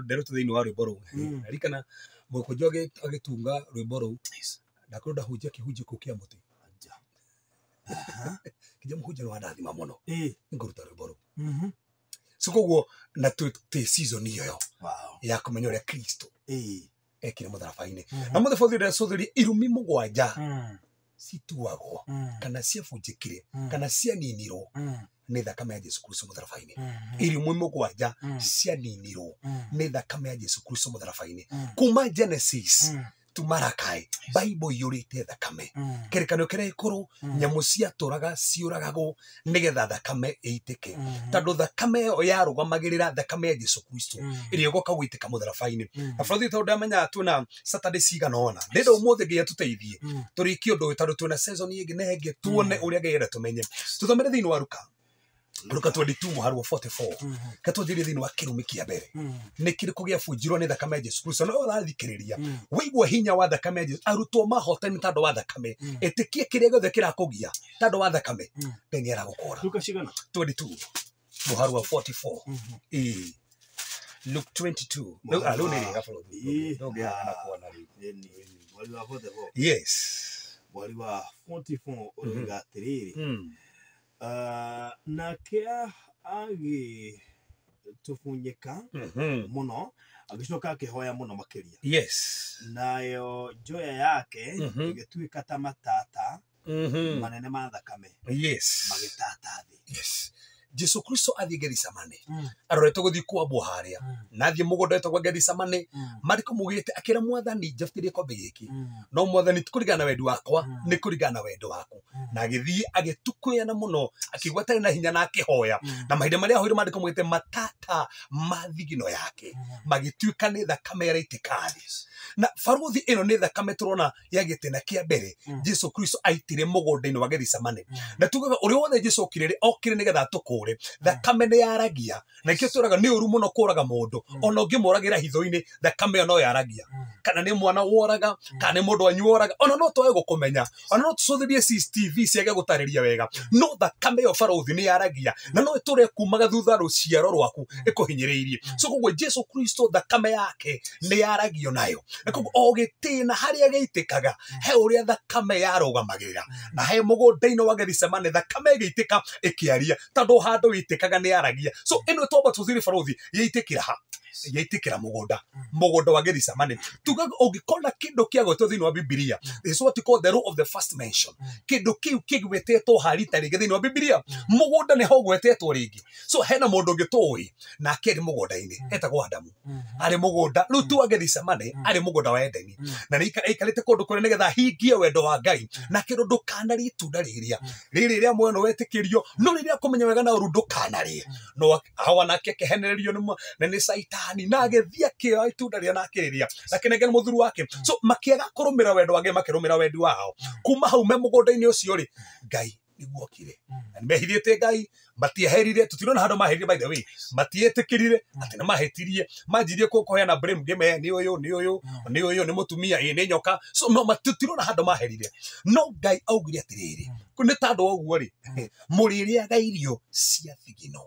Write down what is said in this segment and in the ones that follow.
nderuta thini wa rwimbo ru arikana mukunjoge agitunga rwimbo ru ndakuronda hunjia kihunjio ku kia muti kija muhunjio wa ndathima muno nguruta rwimbo ru so koguo na te season iyo ya kumenya uria Kristo ekire mutharaba-ini na muthabathire sothiri irumi mugwanja situagwo kana ciabunjikire kana cianinirwo ni thakame ya Jesu Kristo mutharaba-ini irumi mugwanja cianinirwo ni thakame ya Jesu Kristo mutharaba-ini kuma Genesis to Malachi Bible yurite thakame kerekano kira ikuru nyamu ciaturaga ciuragagwo nigetha thakame eitike tondu thakame yo yarugamagira thakame ya Jesu Kristo iria goka gwitika mutharaba-ini afrothi tondu amenya tuna Saturday cigana ona ndenda umuthe ngia tuteithie turiki undu tondu tuna season ingi nenge tuone uria ngeira tumenye tuthomere thini wa Luka 22 muhari wa 44 katujiri thini wa kirumi kia mbere ni kiriko gia bunjirwo ni thakame ya Jesu Kristo no rathikiriria wigwa hinya wa thakame ya Jesu arutwo mahotani tondu wa thakame etikie kiria gothe kirakugia tondu wa thakame ni aragukora Luka cigana 22 muhari wa 44 Luke 22 no alone ni gafalo no gya na kuona wali wa 44 yes wali wa 44 olinga tiriri na kia agi tufunyika muno agicoka akihoya muno makiria yes nayo joya yake igituika ta matata manene ma thakame yes magitata thi yes Jesu Kristo athi Gethsemane aroretwo guthi kwambwo haria nathi mugondo etagwo Gethsemane mariko mugite akira mwathani njabtirie kombe giki no mwathani tikurigana wendi wakwa ni kurigana wendo waku na agithii agitukuya muno akigwatari na hinya na akihoya na mahinda maria hoire mariko mugite matata mathigino yake magituika ni thakame yaraitika na faruthi ino ni thakame turona yagitena kia mbere Jesu Kristo aitire mugondo-ini wa Gethsemane na tugaga uri wothe Jesu okire nigetha tukure thakame ni yaragia na ikio turaga ni uru muno kuraga mundu ona ngimuragira hitho-ini thakame no yaragia kana ni mwana woraga kana ni mundu anyworaga ona no toye gukumenya ona no tucuthirie CCTV ciage gutariria wega no thakame yo faruthi ni yaragia na no iture kumaga thutha ruciaro rwaku ikuhinyiriirie so koguo Jesu Kristo thakame yake ni yaragio nayo na koguo ogitina haria geitikaga he uria thakame yarugamagira na he mugondo-ini wa Gethsemane thakame geitika ikiaria tondu handu itikaga ni yaragia so ino toba tuthiri faruthi yeitikira ha yaitikira mugondo wa Gethsemane tugaga ogikona kindo kiagotwo thini wa Biblia is what you call the rule of the first mention kindo kiu kigwetetwo harita ringi thini wa Biblia mugondo ni ho gwetetwo ringi so hena mundu ngitoi na akiri mugondo-ini etagwo Adamu ari mugondo rutu wa Gethsemane ari mugondo wa Edeni na ikarite kundu kuri nigetha hingie wendo wa Ngai na kindu ndukanari itunda riria mweno wetikirio no riria kumenya wega na uru ndukanari no hawana kehenererio ni Saitani na agethia kio itunda ria nakiriria akinengera muthuru wake so makiaga kurumira wendo wake makirumira wendi wao kuma hau me mugondo-ini ucio ri Ngai niguokire na mehithite Ngai matiaherire tutirona handu maherire by the way matietikirire ati na mahetirie manjirie kukoheana blame game ni uyu ni mutumia ni nyoka so no matutirona handu maherire no Ngai augire atiriri kuni tando oguo ri muririaga irio cia thigino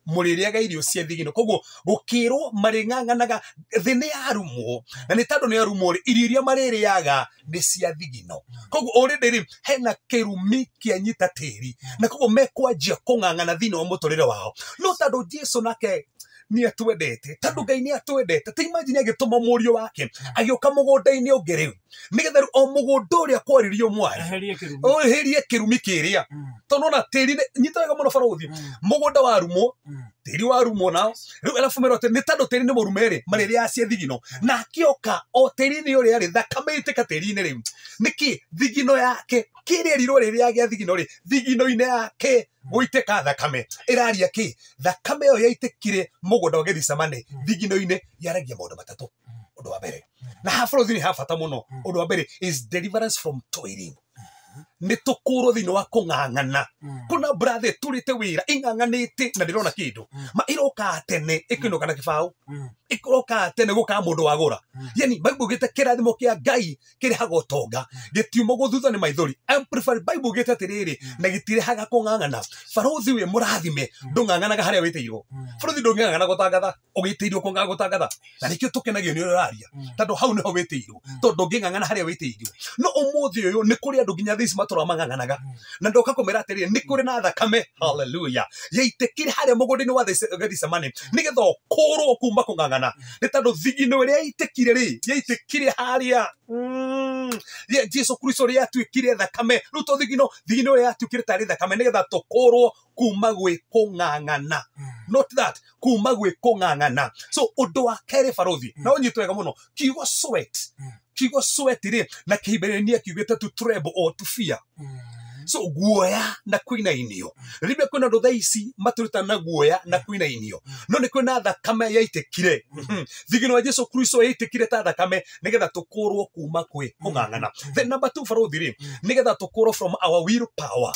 muririaga irio cia thigino koguo gukirwo maring'ang'anaga thini yarumwo na ni tando ni yarumwo ri irio iria maririaga ni cia thigino koguo already ri hena kirumi kianyita tiri na koguo mekwanjia kung'ang'ana thini wa muturire wao no tando Jesu nake ni atwendete tondu Ngai ni atwendete te imagine agituma murio wake agioka mugondo-ini ungi riu nigetha o mugondo uria kwaririo mwari herie kirumi kiria tondu na tiri nyitaga muno faruthi mugondo warumwo tiri warumwo nao riu alafu merote ni tondu tiri ni murumeri mariri acia thigino na akioka o tiri ni uria ri thakame itika tiri-ini riu niki thigino yake kiria riro riria gia thigino ri thigino-ini yake guiteka thakame iraria ki thakame yo yaitikire mugondo wa Gethsemane thigino-ini yaragia maundu matatu undu wa mbere na hafaruthi ni hafata muno undu wa mbere is deliverance from toiling ni tukuro thini wa kung'ang'ana kuna brother turite wira inganganite na ndirona kindu ma iroka tene ikinoka na kibao ikoroka tene guka mundu wagura yani Bible gite kirathimo kia Ngai kiri hagotonga gitiumo guthutha ni maithori amplify Bible gite tiriri na gitire haga kungangana farothi we murathime ndunganganaga haria witiirwo farothi ndungangana gutangatha ugitiirwo kunga gutangatha na nikio tukenagio ni uraria tando hau niho witiirwo tondo ngingangana haria witiirwo no umuthi uyu ni kuri andu nginya thisi matura manganganaga na ndoka kumira atiriri ni kuri na thakame hallelujah yaitekire haria mugundini wa Gethsemane nigetha ukurwo kuma kungangana ni tando thigino iria yaitekire ri yaitekire haria Jesu Kristo ria tuikire thakame ruto thigino iria yatuikire tari thakame nigetha tukurwo kuma gwi kungangana not that kuma gwi kungangana so undu wa kere farothi na onyitwega muno kiugo sweat ri na kiberenia kiugete to tremble or to fear so guoya na kuina inio ribe kuna ndo thaisi maturuta na guoya na kuina inio no ni kuna thakame yaitekire thigino wa Jesu Kristo yaitekire ta thakame nigetha tukurwo kuma kwi kungangana then number 2 farothi ri nigetha tukurwo from our will power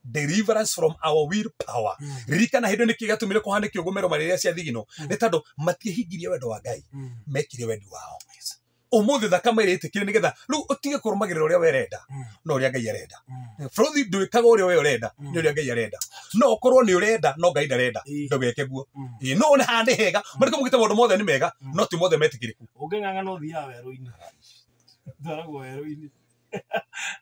deliverance from our will power rika na hindo nikigatumire kuhaniki ugumero mareria cia thigino ni tando matihigirie wendo wa Ngai mekire wendi wao umuthi thakame iri itikire nigetha riu utige kurumagirira uria werenda no uria Ngai arenda farothi nduikaga uria we urenda ni uria Ngai arenda no ukorwo ni urenda no Ngai ndarenda ndugeke guo no ni handi hega mariko mugite maundu mothe ni mega no ti mothe metikiriku ungenganga no thia weru-ini ndaragwo weru-ini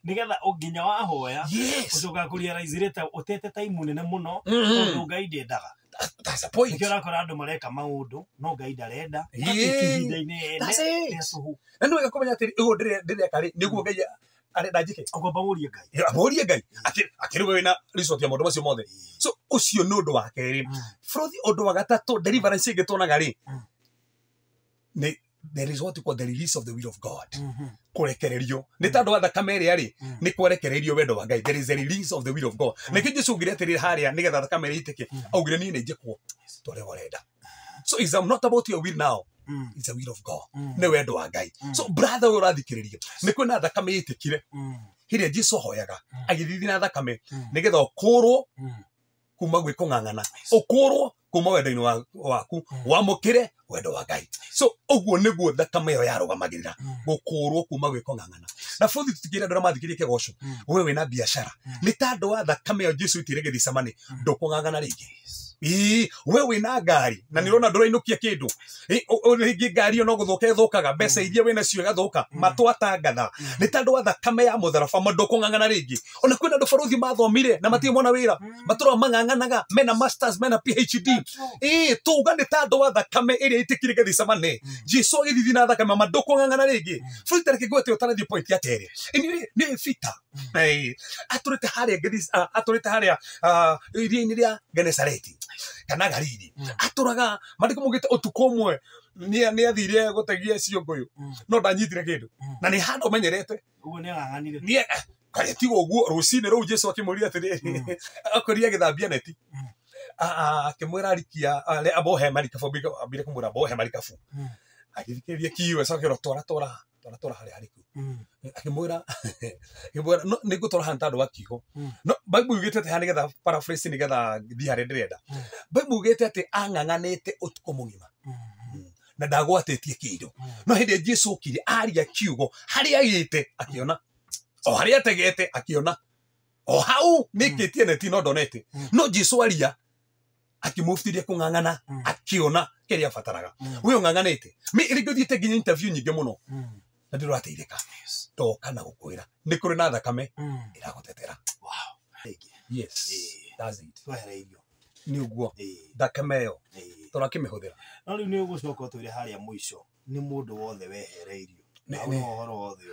nigetha unginya wahoya ucoka kurealize reta utete time nene muno tondu Ngai ndendaga that's a point nikira kora andu mareka maundu no Ngai ndarenda ikihinda-ini Yesu na ndu gakomenya atiri igo ndire kari niguo Ngai arenda njike agomba murie Ngai akiriwe wina resort ya maundu macio mothe so ucio ni undu wa keri frothi undu wa gatatu deliverance ingitonaga ri ni there is what we call the release of the will of God. Kurekererio. Ni tando wa thakame ria ri ni kurekererio wendo wa Ngai. There is a release of the will of God. Na kinyi cungire atiri haria nigetha thakame ri itike. Augire ni njikwo. Tore gorenda. So it's not about your will now. It's a will of God. Ni wendo wa Ngai. So brother urathikiririe. Ni kwina thakame itikire. Hiria Jesu hoyaga. Agithithi na thakame nigetha ukurwo kuma gwi kungangana. Ukurwo kuma wendo-ini waku wamukire wendo wa Ngai. So uguo niguo thakame yo yarugamagirira gukurwo kuma gwi kungangana. Na futhi tutikire ndora mathikirie kigosho we wina biashara ni tando wa thakame yo Jesu itire Gethsemane ndukungangana ringi we wina ngari na nirona ndurainukia kindu ringi ngari yo no guthuka ithukaga mbeca iria wina cio gathuka matwatangatha ni tando wa thakame ya mutharaba ndukungangana ringi ona kwina ndu farothi mathomire na matie mona wira matura manganganaga mena masters mena PhD tuga ni tando wa thakame iria itikire Gethsemane Jesu agithithi na thakame ndukungangana ringi fruitare kigwete utarathie point ya tere ni fita aturite haria iria-ini ria Genesareti kana Galili aturaga mariko mugite utuko umwe ni athire gutegia ciongoyo no ndanyitire kindu na ni hando menyerete uguo ni aganganire ni kare tigo uguo rucine ru Jesu akimuria atiriri akoria githambia neti akimwira arikia ale abohe marika fobika abire kumura abohe marika fu agithikiria kiwe sokero tora hari hariku akimwira no nigutora hantando wakiho no Bible yugite ati hanigetha paraphrase nigetha thihare ndirenda Bible yugite ati anganganite utuko mugima na ndagwatetie kindu no hindi Jesu kiri aria kiugo hari agite akiona o hari ategete akiona o hau nikitie neti no donete no Jesu aria akimuftiria kungangana akiona kiria fataraga we unganganite mi irigothiete nginya interview nyingi muno na ndirateithika to kana gukwira ni kuri na thakame iragutetera wow yes that's it twahereirio ni uguo thakame yo turakimihuthira no riu ni ugucoka twire haria mwisho ni mundu wothe wehereirio na uhoro wothe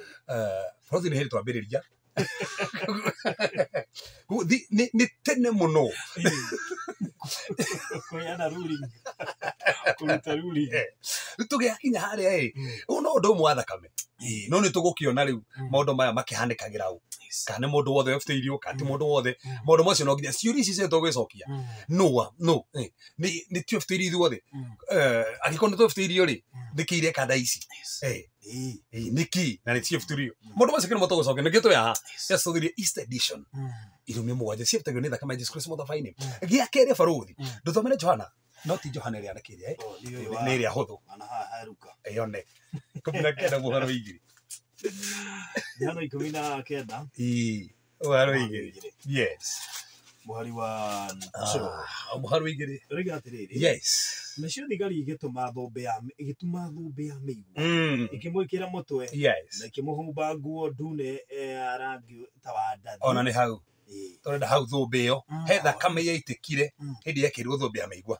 farothi ni heri twambiriria ni tene muno koyana ruling kuruta ruling tuge akinya haria uno ndo mwa thakame no ni tugukiona riu maundu maya makihanikagira u kana mundu wothe webuteirio kana ti mundu wothe maundu macio no nginya ciuri ici cio tugwicokia no ni tio buteirio ithuothe agiko ni twebuteirio ri thikiire kada ici niki na ni tio buteirio maundu macio kino tugwicokia niki tuya yacuthirie East Edition irumi mugwanja ciebutagio ni thakame ya Jesu Kristo muthabaini gia kere baruthi nduthomere Johana no ti Johana ria nakiria ni ria huthu ana haruka yone kumina kenda muharo igiri Jana ikumina kenda muharo igiri yes muhari wa muharo igiri rega atiriri yes nacio thigari igituma thombe ya meigu ikimwikira mutwe yes na ikimuhumba nguo ndune rangi tawanda ona ni hau torenda hau thombe yo he thakame yaitikire hindi yekirwo thombe ya meigua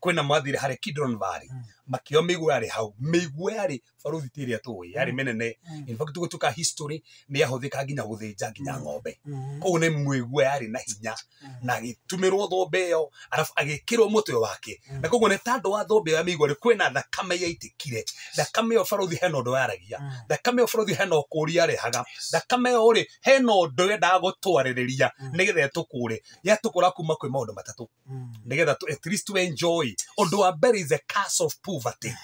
kwina mathire hare Kidron Valley makio meigua yari hau meigua yari baruthi tiria tuwi yari menene in fact tugutuka history ni yahuthika nginya guthinja nginya ng'ombe kou ni meigua yari na hinya na gitumirwo thombe yo arafu agikirwo mutwe wake na koguo ni tando wa thombe ya meigua ri kwina thakame yaitikire thakame yo baruthi hena undu yaragia thakame yo baruthi hena ukuria rehaga thakame yo ri hena undu yendaga gutwaririria nigetha tukure yatukura kuma kwi maundu matatu nigetha at least to enjoy undu wa mbere is a curse of poverty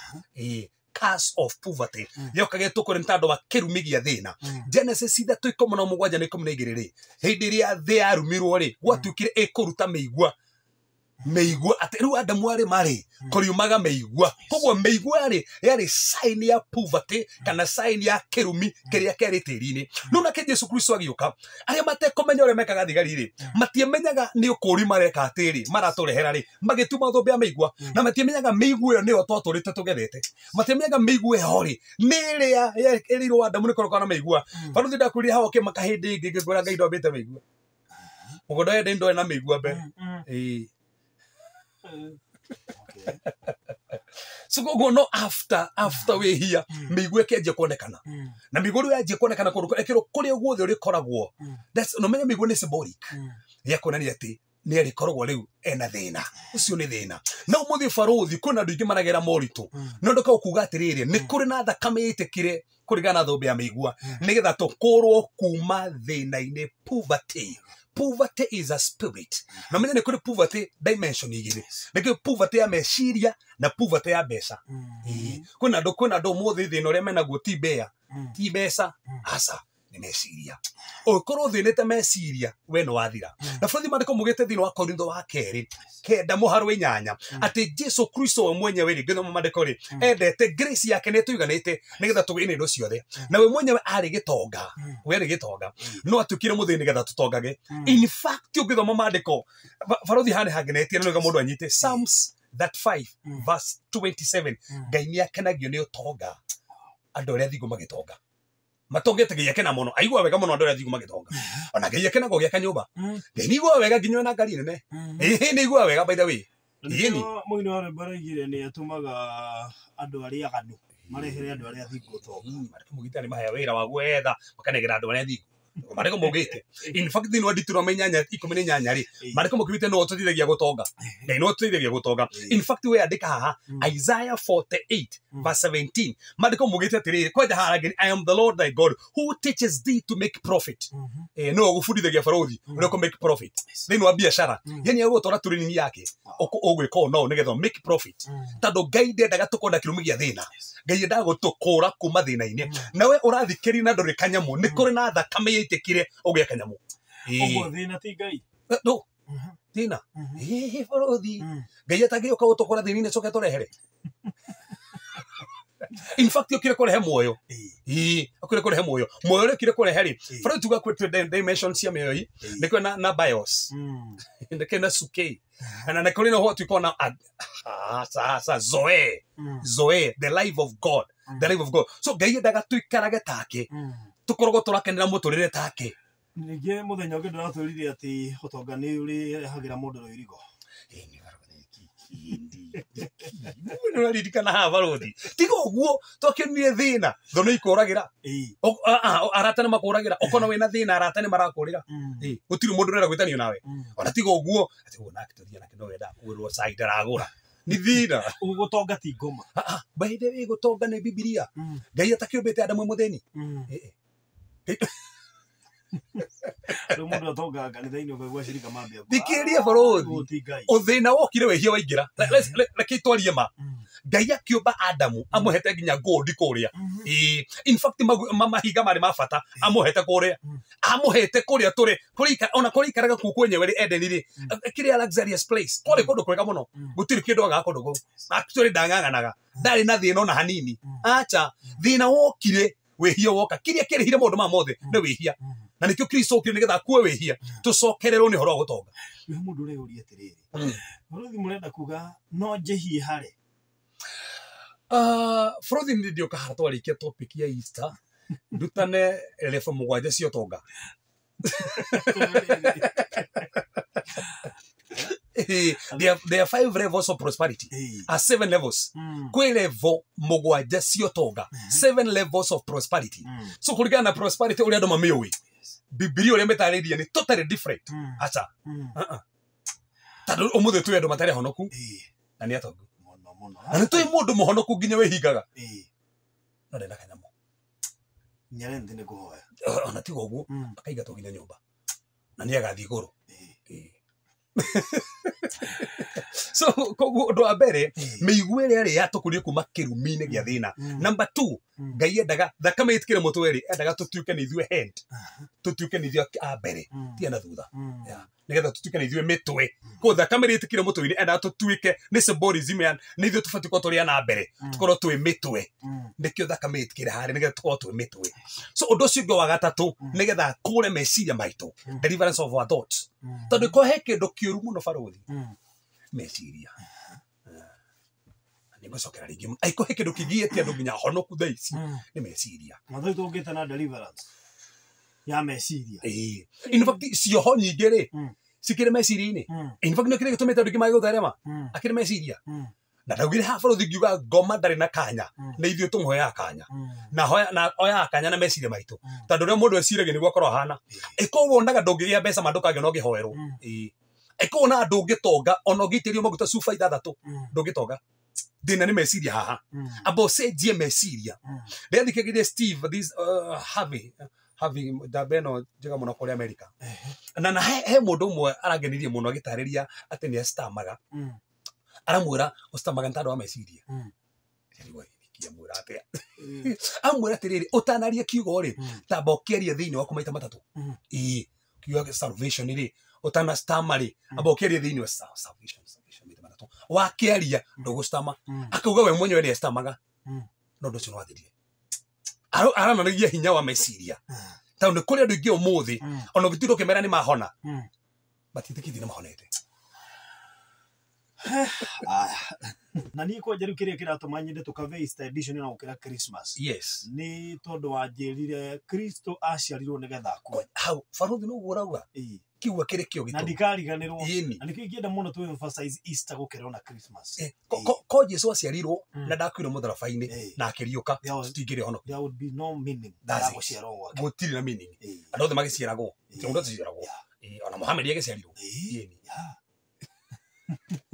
curse of poverty yokage tukure ntando wa kirumigia thina Genesis 3:17 na 12 ri hindi ria thi yarumirwo ri gwatukire ikuruta meigua ati riu Adamu ari mari kuriumaga meigua koguo meigua yari sign ya poverty kana sign ya kirumi kiria keri tirini no na ke Jesu Kristo agiuka aria matekomenya ore mekaga thigari ri matiemenyaga ni ukuri mareka atiri maraturehera ri magituma thombe ya meigua na matiemenyaga meigua yo niyo twaturite tugethete matiemenyaga meigua yo ri niria erirwo Adamu ni korokana meigua baruthi ndakuria hawo ke makahindi ingi ngigura ngai ndombite meigua mugondo ende ndo na meigua mbere so go no after we here meigua kenje kuonekana na miguru yaje kuonekana ekiro kuria guothe uri koragwo that's no menya meigua ni symbolic ya kuonania ati ni ari koragwo riu ena thina ucio ni thina na umuthi baruthi kuna ndu ingi maragera moritu no ndoka ukuga atiriri ni kuri na thakame itikire kurigana thombe ya meigua nigetha tukurwo kuma thina-ini poverty is a spirit na menya ni kuri poverty dimension igiri ni poverty ya meciria na poverty ya mbeca kuna ndo muthi thina uria menaguo ti mbeca asa ni meciria okorwo thinite meciria we no wathira na bũrũri mandĩko mugite thĩinĩ wa Korintho wa 2 9:8 ati Jesu Kristo we mwenyewe ri ngĩthoma mandĩko ri endete grace yake nĩ tuiganĩte nĩgetha tũgĩe indo ciothe na we mwenyewe arĩ gĩtonga no atukire mũthĩ nĩgetha tũtongage in fact ũngĩthoma mandĩko bũrũri hane hangenetie na nĩgetha mũndũ anyite Psalms 35:27 Ngai nĩ akenagio nĩ ũtonga andũ arĩa thingu magĩtonga matongete ngai akena muno aigua wega muno andu aria thigu magitonga ona ngai akena go giaka nyumba ngai nigua wega nginywa na ngari nene ni igua wega by the way yini muini wa baragire ni atumaga andu aria aganu marehere andu aria thigu utonga mareke mugitani mahaya wira wa gwetha makanegera andu aria thigu mareko mugite in fact thino ndituro menyanya 18 ri mareko mugite no tutithagia gutonga ngai no tutithagia gutonga in fact we andika haha Isaiah 48:17 mareko mugite atiri kwaja haragini I am the Lord thy God who teaches thee to make profit no gufundithagia barothi ureko make profit thino wa biashara yani awo tora turini yake ogwiko no nigetho make profit tando ngai ndendaga tukonda kirumigia thina ngai endaga gutukura kuma thina-ini nawe urathikiri na ndori kanyamu ni kuri na thakame itikire ogia kanyamu ogo thina ti ngai no thina barothi ngai atagioka gutukura thina-ini coke turehere in fact yokire kurehe moyo akure kurehe moyo rekire kurehe ri barothi tuga kwetu dimension cia meyo yi nikwe na bios ndeke na suke and na kuri no what we call now Zoe the life of God so ngai endaga tuikarage take tukorogo turakenera muturire take ninge muthenya ungi ndiraturire ati utonga ni uri hagira mundu roirigo ni no ririkana ha barothi tiga uguo tokionire thina thono ikuragira aratane makuragira ukona wina thina aratane marakurira gutiri mundu rera gwitanio nawe ona tiga uguo ati wona akitoria nake no wenda kwirwo side aragura ni thina ugutonga ti ngoma by the way gutonga ni Biblia ngai atakiumbite Adamu mutheni Mundu atonga kanitha-ini ukagwa shirika mambia. Thikiria borothi. Uthina wokire wehia waingira. Reke twarie ma. Ngai akiumba Adamu amuhete nginya gold kuria. In fact mahiga mari mabata amuhete kuria. Amuhete kuria turi ona kuri ikaraga kuku enyewe ri Eden ri. Kiri luxurious place. Kore kundu kwega muno. Gutiri kindu aga kundu go. Actually ndang'ang'anaga. Ndari na thina ona hanini. Acha thina wokire wehia woka. Kiria kirihire maundu ma mothe ni wehia. Na nikio Kristo okire nigetha kuwe wehia. Tucokererwo ni horo gutonga. We mundu uri uri atiriri. Borothi murenda kuga no njehie hare. Borothi ndio kahara twarikia topic ya Easter. Ndutane level mugwanja cio tonga. There are 5 levels of prosperity. 7 levels. Kwe level mugwanja cio tonga. 7 levels of prosperity. So kuligana na prosperity uri andu mamiwi. Biblia uri metariria ni totally different. Acha. Tado umuthe tu andu matari honoku. Na ni atongu. Na tu mundu muhonoku nginya wehingaga. No ndenda kanyamo. Nyarende ne kuhoya. Ona tigo guo akaiga to nginya nyumba. Na ni agathi iguru. So koguo ndo abere meigwe ri yatukurie kuma kirumine gya thina. Number 2 Ngai endaga thakame itikire mutweri endaga tutuike ni ithue head. Tutuike ni ithue abere ti na thutha. Nigetha tutuike ni ithue mitwe. Ko thakame itikire mutweri endaga tutuike ni symbolism ya ni ithue tufati ko turi na mbere. Tukorwo twi mitwe. Nikio thakame itikire hari nigetha tukorwo twi mitwe. So undu cio wa gatatu nigetha kure meciria maitu. Deliverance of our thoughts. Tondu ko he kindu kiuru muno borothi. Meciria. Ni gocokera ringi. Aiko he kindu kigiete andu nginya honoku thaici ni meciria. Mathai tungite na deliverance ya meciria. In fact cio ho nyingi ri cikire meciria-ini. In fact no kire gitumite andu ngimagi gutharema akire meciria. Na ndaugire ha borothi ngiuga ngoma ndari na kanya na ithio tumuhoya kanya. Na oya kanya na meciria maitu. Tondu ria mundu eciragia niguo akorwo hana. Iko wonaga ndungigia mbeca mandukange no gihoerwo. Eko na andu ngitonga ona ngitirio maguta sufa 3 ndungitonga. Dina ni meciria haha. Abo cenjie meciria. Ndethikagire Steve this Harvey Dabeno njega muno kuri America. Na he mundu umwe arangenirie muno agitariria ati ni stamaga. Aramwira ustamaga ntandu wa meciria. Amwira atia. Amwira atiriri utanaria kiugo ri tamba ukieria thiini waku maita 3. Kiugo salvation ri utana stamari amba ukieria thiini wa salvation maita 3. Wakiaria ndugustama akauga we mwenyewe ni stamaga. No ndo cio wathirie. Arananagia hinya wa meciria. Tondu kuri andu ingi umuthi ona gitiro kimera ni mahona. Batithikithie ni mahonete. Na ni ko jeru kiria kiratuma nyende tukave Easter edition na ukira Christmas. Yes. Ni tondu wanjirire Kristo aciarirwo nigetha akue. Hau borothi no urauga. Kiuga kire kio gitu. Na ndikariganirwo. Na nikio ngienda muno tu emphasize Easter gukira na Christmas. Ko Jesu aciarirwo na ndakwire mutharabaini na akiriuka tutingire hono. There would be no meaning. That's guciarwo gwake. Gutiri na meaning. Andu othe magiciaragwo. Tiondo tuciaragwo. Ona Muhammad agiciarirwo.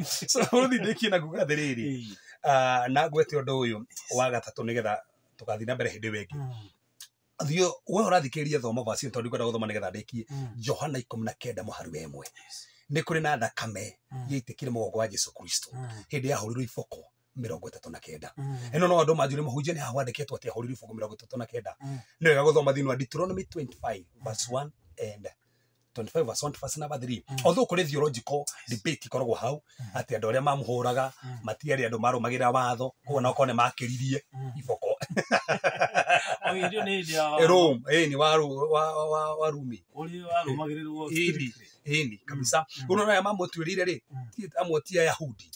So borothi ndikina kuga thiriri. Na gwete undu uyu wa gatatu nigetha tukathina mbere hindi wengi. Thio we urathikiriria thoma vacio tondu kwenda guthoma nigetha ndikie Johana 19 muharu 1. Ni kuri na thakame yitikire mugongo wa Jesu Kristo hindi ya huriru ifoko 39. Eno no andu manjure muhunjia ni hawa ndeketwo ati huriru ifoko 39. Ni wega guthoma thini wa Deuteronomy 25 verse 1 and 25 verse 1 verse number 3. Although kuri theological debate ikoragwo hau ati andu aria mamuhuraga matiari andu marumagira watho kuona okone makiririe ifoko. Oyo ndio ni ndia Rome ni wa Rumi. Uri warumagirirwo ni kabisa. Unaona ya mambo twirire ri amwe ya Yahudi.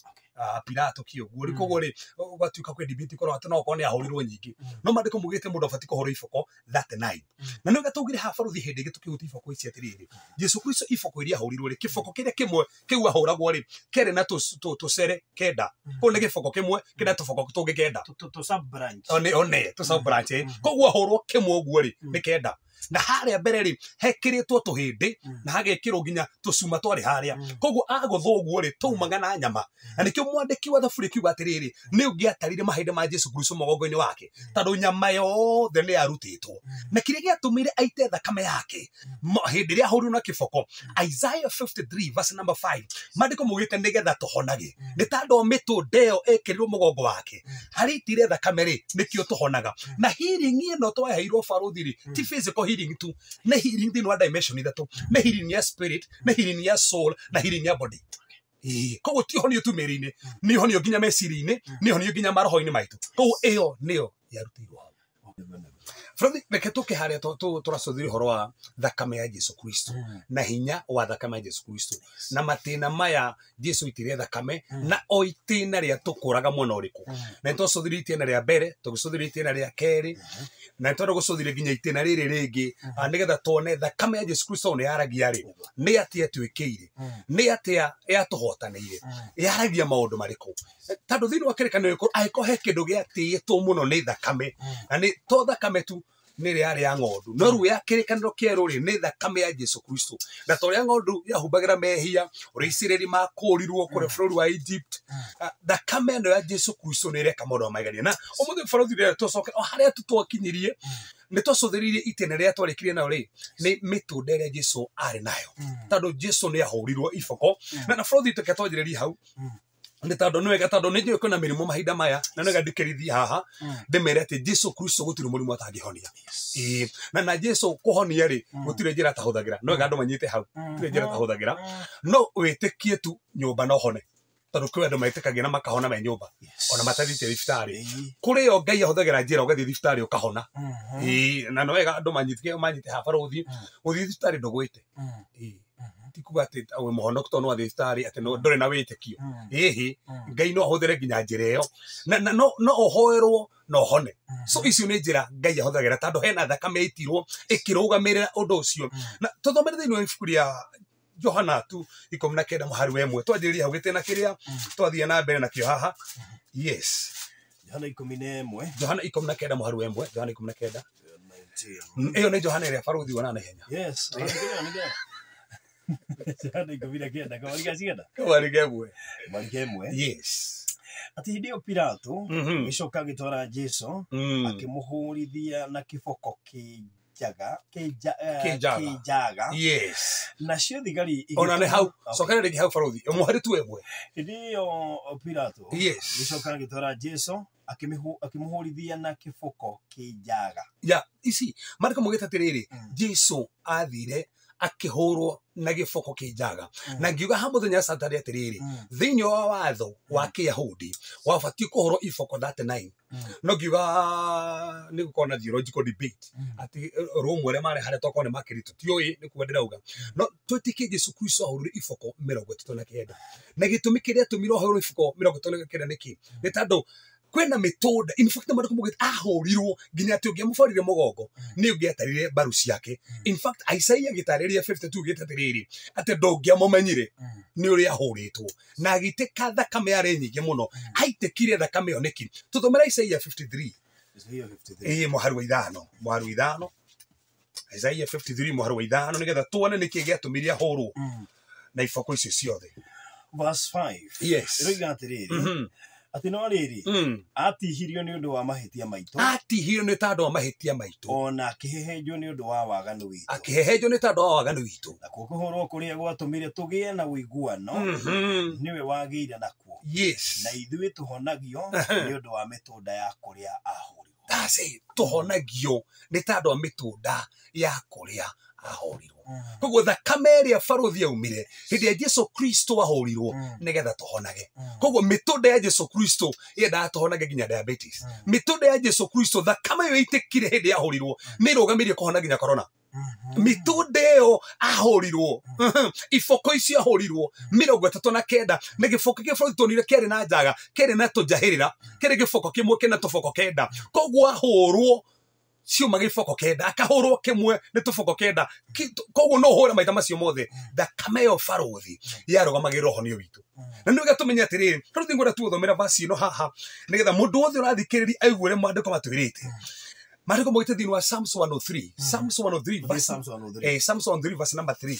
Pilato kiugo ri kogo ri gwatuika kwe debate korwo atana okone ahurirwo nyingi. No mandiko mugite mundu afati kuhura ifoko that night. Na no gatugire ha borothi hindi ngi tukihuti ifoko ici atiriri. Jesu Kristo ifoko iria ahurirwo ri kifoko kiria kimwe kiu ahuragwo ri kere na tusere kenda. Ko ne gifoko kimwe kenda tufoko tungi kenda. To sub branch. One to sub branch. Koguo ahurwo kimwe uguo ri ni kenda. na haria mbere ri hekiritwo tuhindi na hagekirwo nginya tucuma twari haria koguo aguthuguo ri tumaga na nyama na nikio mwandiki wa thaburi kiuga atiriri ni ungiatarire mahinde ma Jesu Kristo mogongo-ini wake tondu nyama yothe ni yarutitwo na kiria giatumire aite thakame yake hindi ria ahũrirwo na kiboko. Isaiah 53 verse number 5 mandiko mugite nigetha tuhonage ni tando mitu ndeo ekirirwo mugongo wake haritire thakame ri nikio tuhonaga na healing ino twaheirwo baruthi ri ti physical healing tu na healing thini wa dimension ithatu na healing ya spirit na healing ya soul na healing ya body. Koguo ti honio tu meri-ini ni honio nginya meciri-ini ni honio nginya maroho-ini maitu koguo iyo nio yarutirwo. Friend, reke tuke haria turacuthire horo wa thakame ya Jesu Kristo na hinya wa thakame ya Jesu Kristo na matina maya Jesu itire thakame na o itina ria tukuraga mwana uriku na twacuthire itina ria mbere tugicuthire itina ria keri na twagucuthire nginya itina riri ringi nigetha tuone thakame ya Jesu Kristo ni yaragia ri ni atia twikire ni atia yatuhotanire yaragia maundu mariku tondu thini wa kerekano aiko he kindu giatiitwo muno ni thakame na ni to thakame tu nire yari ya ng'ondu no ru ya kirikaniro kieru ri ni thakame ya Jesu Kristo na to ria ng'ondu yahumbagira mehia uri makurirwo kure bũrũri wa Egypt thakame no ya Jesu Kristo ni reka maundu maigania na umuthi bũrũri ria tucoke o haria tutwakinyirie ni twacuthiririe itene ria twarikire nayo ri ni mitunde ria Jesu ari nayo tondu Jesu ni ahurirwo iboko na bũrũri tuke twanjiririe hau ni tondu nwega tondu ni njui kwina mirimu mahinda maya na nwega ndikirithie haha ndimere ati Jesu Kristo gutiri murimu atangihonia na Jesu kuhonia ri gutire njira tahuthagira nwega andu manyite hau gutire njira tahuthagira no witikie tu nyumba no hone tondu kwi andu maitikagia na makahona me nyumba ona matathite thibitari kuri yo Ngai ahuthagira njira ugathie thibitari ukahona na nwega andu manyite ha baruthi uthie thibitari ndugwite tikuga ati awe muhonoku tondu wa thibitari ati nduri na witikio Ngai no ahuthire nginya njira iyo na no ohoerwo no hone so icio ni njira Ngai ahuthagira tondu hena thakame itirwo ikirugamirira undu ucio na tuthomere thini wa ibuku ria Johana 2:19 muhari wa 1 twanjiririe hau gitena kiria twathie na mbere nakio haha Johana 11 Johana 19 muhari wa 1 Johana 19 iyo ni Johana ria baruthi wana na henya Johana 19 kawarige yes ati hidio Pilato gicoka gitwara Jesu akimuhurithia na kiboko kijaga yes nacio thigari ona ne hau sokere rigi hau baruthi muhari tu emwe hidio Pilato yes gicoka gitwara Jesu akimuhurithia na kiboko kijaga isi marika mugita tiriri Jesu athire akihurwo na giboko kijaga na ngiuga ha muthenya satari atiriri thiini wa watho wa Kiyahudi wabati kuhurwo iboko 39 no ngiuga ni gukona theological debate ati romo ria mari haria tokone makirito tioi ni kuga ndirauga no twitikie Jesu Kristo ahurire iboko 39 na gitumi kiria tumiro ahurire iboko 39 niki ni tondu kwena mitunda in fact mariko mugite ahurirwo nginya ati ungiamubarire mugongo ni ungiatarire mbaru ciake in fact Isaiah gitariria 52 gitatiriri ati ndungiamumenyire ni uri ahuritwo na gitika thakame yari nyingi muno aitekire thakame yo niki tuthomera Isaiah 53 muhari wa 5 Isaiah 53 muhari wa 5 nigetha tuone niki giatumiria ahurwo na iboko icio ciothe verse 5 yes iroiga atiriri ati no riri atihirio ni undu wa mahitia maitu atihirio ni tondu wa mahitia maitu ona akihehenjwo ni undu wa waganu witu akihehenjwo ni tondu wa waganu witu na kuhurwo kuria gwatumire tugie na wiguano niwe wagiire nakuo yes na ithuĩ tuhonagio ni undu wa mitunda ya kuria ahurirwo tase tuhonagio ni tondu wa mitunda ya kuria ahurirwo koguo thakame iria baruthi yaumire hindi ya Jesu Kristo ahurirwo nigetha tuhonage koguo mitunda ya Jesu Kristo yendaga tuhonage nginya diabetes mitunda ya Jesu Kristo thakame yo itikire hindi ya ahurirwo ni rugamirie kuhona nginya corona mitunda yo ahurirwo iboko icio ahurirwo 39 na giboko kia baruthi tonire keri na njaga keri na tujahirira keri giboko kimwe kina tuboko kenda koguo ahurwo ciuma giboko kenda akahurwo kimwe ni tuboko kenda koguo no hura maita macio mothe thakame yo baruthi yarugamagira rohonio witu na ndio gatumenya atiriri baruthi ngora tu thomera basi no haha nigetha mundu wothe urathikiriria aiguire mwandiko matwirite Mariko moite thini wa Psalms 103. Psalms 103 verse Psalms 103 verse number 3.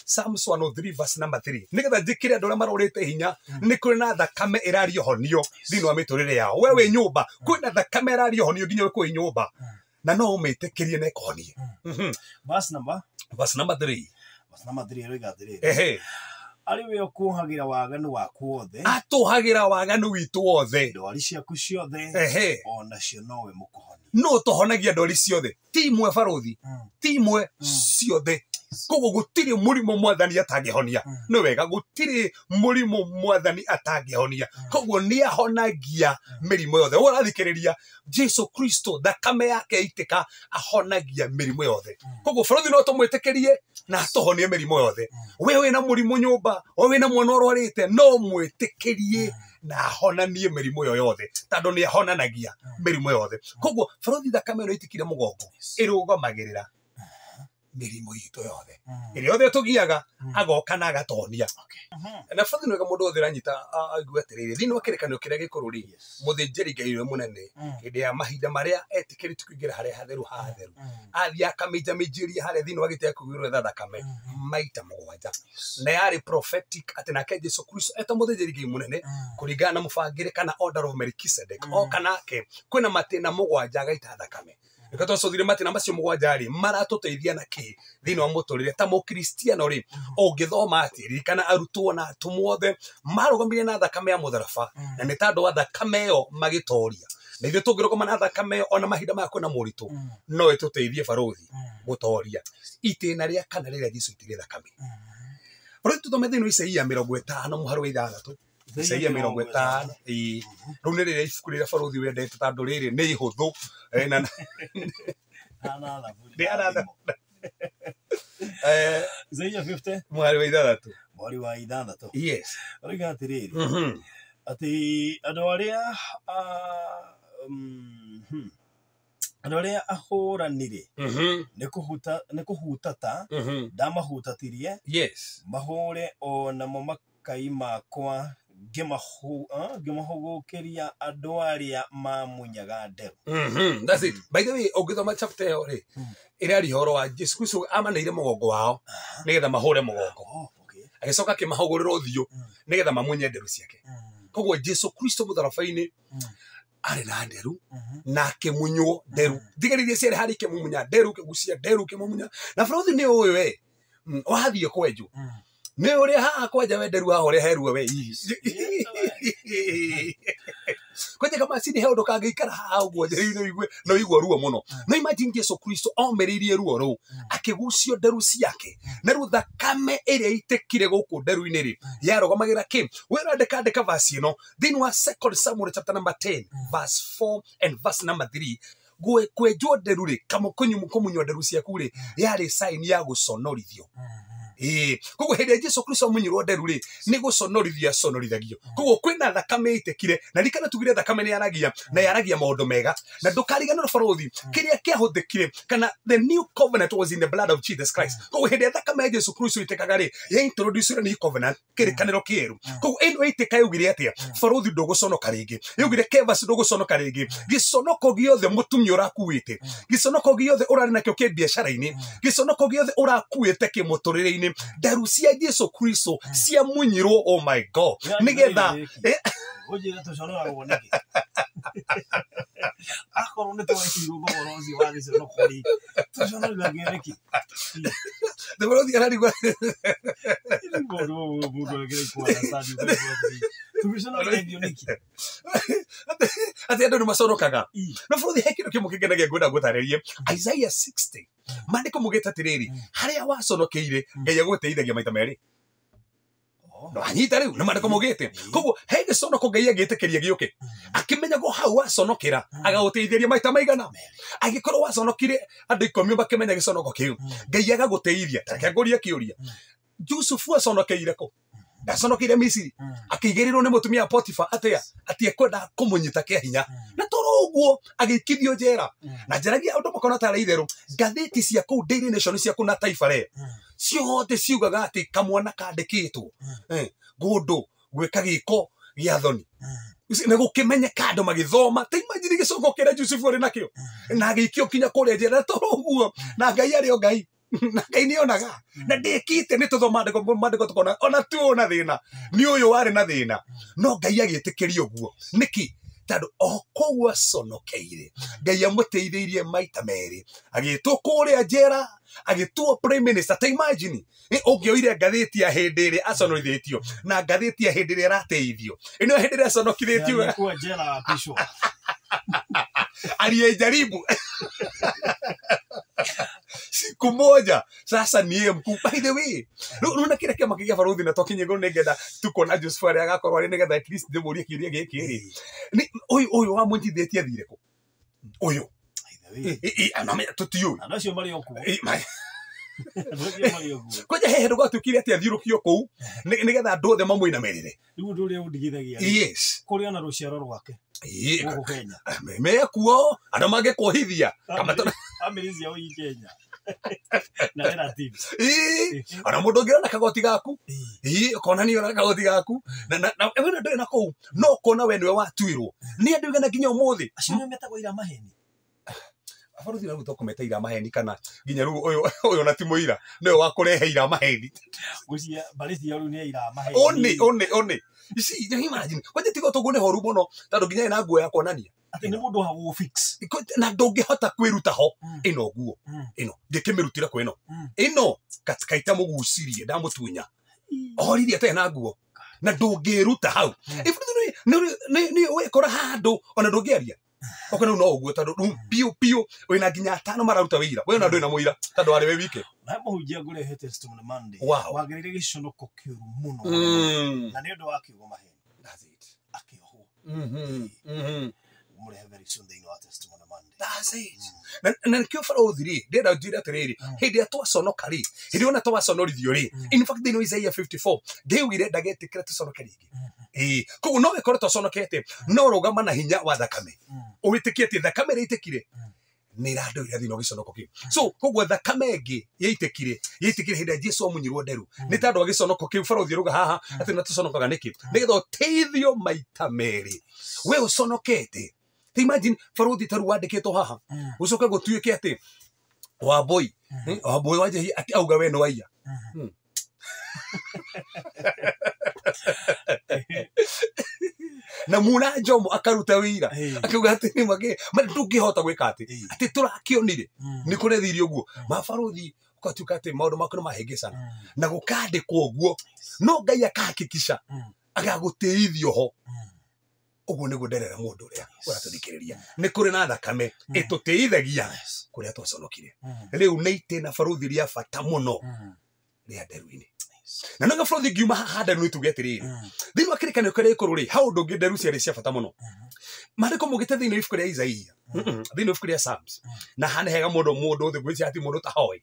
Psalms 103 verse number 3. Nigetha njikire andu aria marorete hinya ni kuri na thakame irario honio thini wa miturire yao. Wewe nyumba kwina thakame irario honio nginya kwi nyumba. Na no umitikirie na ikonie. Verse number 3. Verse number 3 rigathirire. Ariwe okuhagira waganu waku wothe. Atuhagira waganu witu wothe. Ndwari ciaku ciothe. Ona cio nowe mukuhonia. No tohonagia ndwari ciothe. Timwe baruthi. Timwe ciothe. Koguo gutiri murimo mwathani atangihonia. No wega gutiri murimo mwathani atangihonia. Koguo ni ahonagia mirimo yothe. Urathikiriria Jesu Kristo thakame yake itika ahonagia mirimo yothe. Koguo baruthi no tumwitikirie na atohonie mirimo yothe. Wewe na murimo nyumba, wewe na mwana urwarite no mwitikirie na ahonanie mirimo yothe. Tando ni ahonanagia mirimo yothe. Koguo baruthi thakame no itikire mugongo irugomagirira mirimo itu yothe iri yothe tugiaga agoka na agatonia na baruthi no mundu othe ranyita aigua atiriri thini wa kirikanio kiria gikururi muthinjiri ngai we munene hindi ya mahinda maria etikiritu kuingira haria hatheru hatheru athia akaminja minjiria haria thini wa gite kugirwo thakame maita mugwanja na yari prophetic ati nake Jesu Kristo eta muthinjiri ngai munene kuringana na mubangire kana order of Melchizedek o kanake kwina matina mugwanja gaita thakame. Nikato sothire matina macio mugwanja ri maratuteithia na ki thini wa muturire ta mukristiano ri ungithoma atiri kana arutwo na atumwothe marugambire na thakame ya mutharaba na ni tando wa thakame yo magitoria na ithe tungirugama na thakame yo ona mahinda maya kwina muritu no ituteithie baruthi gutoria itina ria kana riria Jesu itire thakame. Baruthi tuthome thini wa Isaia 50 muhari wa 6. Isaia 50 riu ni riria ibuku riria baruthi wendete tando riri ni ihuthu na Isaia 50 muhari wa 6. Muhari wa 6. Yes. Riga atiriri ati andu aria ahuranire ni kuhutata ndamahutatirie mahure onamo makai makwa ngimahugukiria andu aria mamunyaga nderu. That's it. By the way, ugithoma chapter yo ri ira ri horo wa Jesu Kristo amanire mugongo wao nigetha mahure mugongo agicoka kimahugurira uthio nigetha mamunye nderu ciake. Koguo Jesu Kristo mutharabaini ari na nderu na kimunyo nderu ndigaririe ciari hari kimumunya nderu kigucia nderu kimumunya na baruthi ni uyu we wathie kwenju ni uri haha kwenja we nderu haha uri heru we kwenja kama sini he undu kangeikara haha uguo njeri no igua ruo muno. No imagine Jesu Kristo omeririe ruo ru akigucio nderu ciake na ru thakame iria itekire guku nderu-ini ri yarogomagira ki wera ndeka verse ino thini wa 2 Samuel chapter number 10 verse 4 and verse number 3 kwenjwo nderu ri kamunywa nderu ciaku ri yari sign ya guconorithio. Koguo hindi Jesu Kristo munyirwo nderu ri ni guconorithia sonorithagio. Koguo kwina thakame itekire na rikana tugire thakame ni yaragia maundu mega na ndukariganira na baruthi kiria kiahuthikire kana the new covenant was in the blood of Jesus Christ. Koguo hindi thakame ya Jesu Kristo itekaga ri ya introduce new covenant kirikaniro kieru. Koguo ino iteka yugire atia baruthi nduguconoka ringi yugire Cephas nduguconoka ringi giconoko giothe mutumia urakuite giconoko giothe urari nakio ki biashara-ini giconoko giothe urakuite ki muturire-ini nderu cia Jesu Kristo cia munyirwo. Oh my God nigetha ujira tuconora woneki akoro ne twakiru borozi wali no khori tuconora ngereki de baruthi arari gwa budo gere kwa stadi tuconora ngereki ati andu maconokaga na baruthi hekiro kimukigenagia ngwenda gutarerie Isaiah 60 mandiko mugeta tiriri haria waconokeire ngai aguteithagia maita meri no anyita riu na mandiko mugete. Koguo hege conoko ngai agitikiria giuke akimenya go hau waconokira agaguteithĩria maita maigana agikorwo waconokire andu 10 bakimenya giconoko kiu ngai agaguteithia. Tareke ngoria kiuria Yusufu aconokeire ko ndaconokire Misiri akigirirwo ni mutumia Potiphar atia kwenda kumunyita kia hinya na toro uguo agikithio njera na njeragia undu makona tara itheru ngatheti cia ku Daily Nation cia ku na Taifa Leo ciothe ciugaga ati kamwana kandikitwo gundu gwika giko gia thoni na gukimenyeka andu magithoma ta imagine gicoko kira Jusufu ri nakio na gikio kinya kuria njera toro guo na Ngai ari o Ngai na Ngai ni onaga na ndikite ni tuthoma mandiko tukona ona tu ona thina ni uyu wari na thina no Ngai agitikiria uguo niki tando okoguo aconokeire Ngai amuteitheirie maita meri agitwo kuria njera agitwo prime minister ta imagine ungioire ngatheti ya hindi ri aconithitio na ngatheti ya hindi ri arateithio ino hindi ri aconokithitio kwa njera apishwa aliyejaribu siku moja sasa niye mkuu. By the way, runa kira kia makigia baruthi na tokinye go negeda tuko na Joseph ari agakorwo ari negeda at least demurie kiria giki ni oyo wa munjithietie thire ko oyo aname tutiyo anacio mari oku koja hehe ndo gatukire ati athirukio kou nigetha ndothe mamuina merire riu nduri undigithagia yes kuria na ruciaro rwake guku Kenya mekuo andu magikuhithia kama amirizi yao Kenya na relatives ana mundu ngirona kagoti gaku kona ni ona kagoti gaku na wena ndo na kou no kona we niwe watuirwo ni andu gana ginya umuthi acio metagwo ira maheni abaruthi na gutoko meta ira maheni kana ginya ru uyu na timoira niwe wakurehe ira maheni gucia barisi ya ru ni ira maheni one isi imagine kwaje tigo tugune horu muno tando ginya na nguo ya kuonania ati ni mundu hagu fix na ndungihota kwiruta ho ino guo ino ngikimirutira ko ino katika mugucirie ndamutunya oririe ate na nguo na ndungiruta hau ni wekora handu ona ndungiaria okana no uguo tando pio wina ginya atano mararuta wira we na ndu na muira tando ari we wike na muhujia ngure testimony Monday wagirire giconoko kiuru muno na ni ndu wakiugo maheni that's it akioho very soon they know our testimony Monday. That's it. Na kio fara uthiri ndenda njira atiriri hindi atwaconoka ri hindi ona twaconorithio ri in fact they know Isaiah 54 ngeugire ndagetikira tuconoke ringi koguo no wekore twaconokete no rugama na hinya wa thakame uwitikie ati thakame riitikire ni irandoire thina giconoko ki so koguo thakame ngi yaitikire hindi Jesu amunyirwo nderu ni tando agiconoko ki fara uthiri ruga haha ati na tuconokaga niki nigetha teithio maita meri we uconokete. Imagine faruthi taru wandikitwo haha ucoke gutuike ati waboi waje ati auga we no waiya na muna njomo akaruta wira akiuga ati ni mage ndungihota gwika ati turakionire ni kurethirio guo mafaruthi ukatuka ati maundu makuru mahengecana na gukandikwo guo no Ngai akahakikisha agaguteithio ho uguo ni guderera mundu uria uratuthikiriria ni kuri na thakame itutiithagia kuria twaconokire riu neite na faruthi ria bata muno ria nderu-ini na naga faruthi ngiuma haha nderu ituge atiriri thiini wa kirikano kiria ikuru ri hau ndungi nderu ciari cia bata muno mariko mugite thiini wa ibuku ria Isaia thiini wa ibuku ria Psalms na hane hega mundu thi gwicia ati mundu ta hoi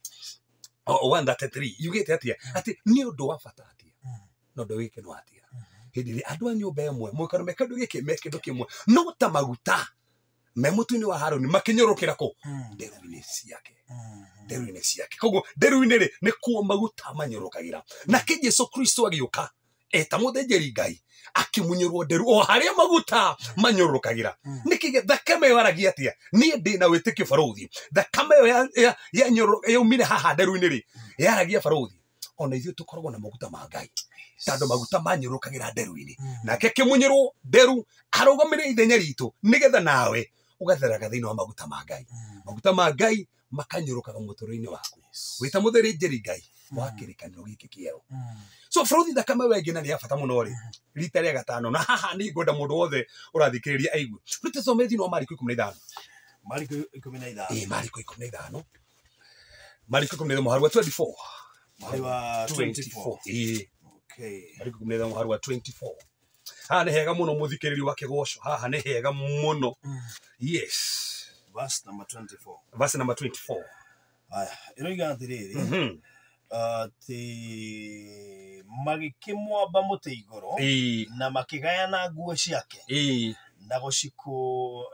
133 yugite atia ati ni undu wa bata atia no ndwike no atia hindi andu a nyumba emwe mwikano mekandu gikimeke kimwe no ta maguta memutu-ini wa Haroni makinyorokera ko nderu-ini ciake koguo nderu-ini ri ni kuo maguta manyorokagira na ki Jesu Kristo agiuka eta muthĩnjĩri Ngai akimunyirwo nderu o haria maguta manyorokagira nikige thakame waragia atia nie ndi na witikio faruthi thakame ya nyoro yaumire haha nderu-ini ri yaragia faruthi ona ithuĩ tukoragwo na maguta ma Ngai tando maguta manyorokagira nderu-ini nake kimunyirwo nderu arugamire ithenya ritu nigetha nawe ugatheraga thiini wa maguta ma Ngai makanyorokaga mutoro-ini waku wita muthĩnjĩri Ngai wa kirikaniro giki kieru so faruthi thakame wengi na ni abata muno ri rita ria gatano na haha ni ngoda mundu wothe urathikiriria aigue rute some thiini wa Mariko 15 Mariko 15 Mariko 15 Mariko 15 muhari wa 24 muhari wa 24 okay Mariko 15 muhari wa 24 haha ni hega muno muthikiriri wa kigoco haha ni hega muno yes verse number 24 aya iroiga atiriri ti magikimwamba muti iguru na makigayana nguo ciake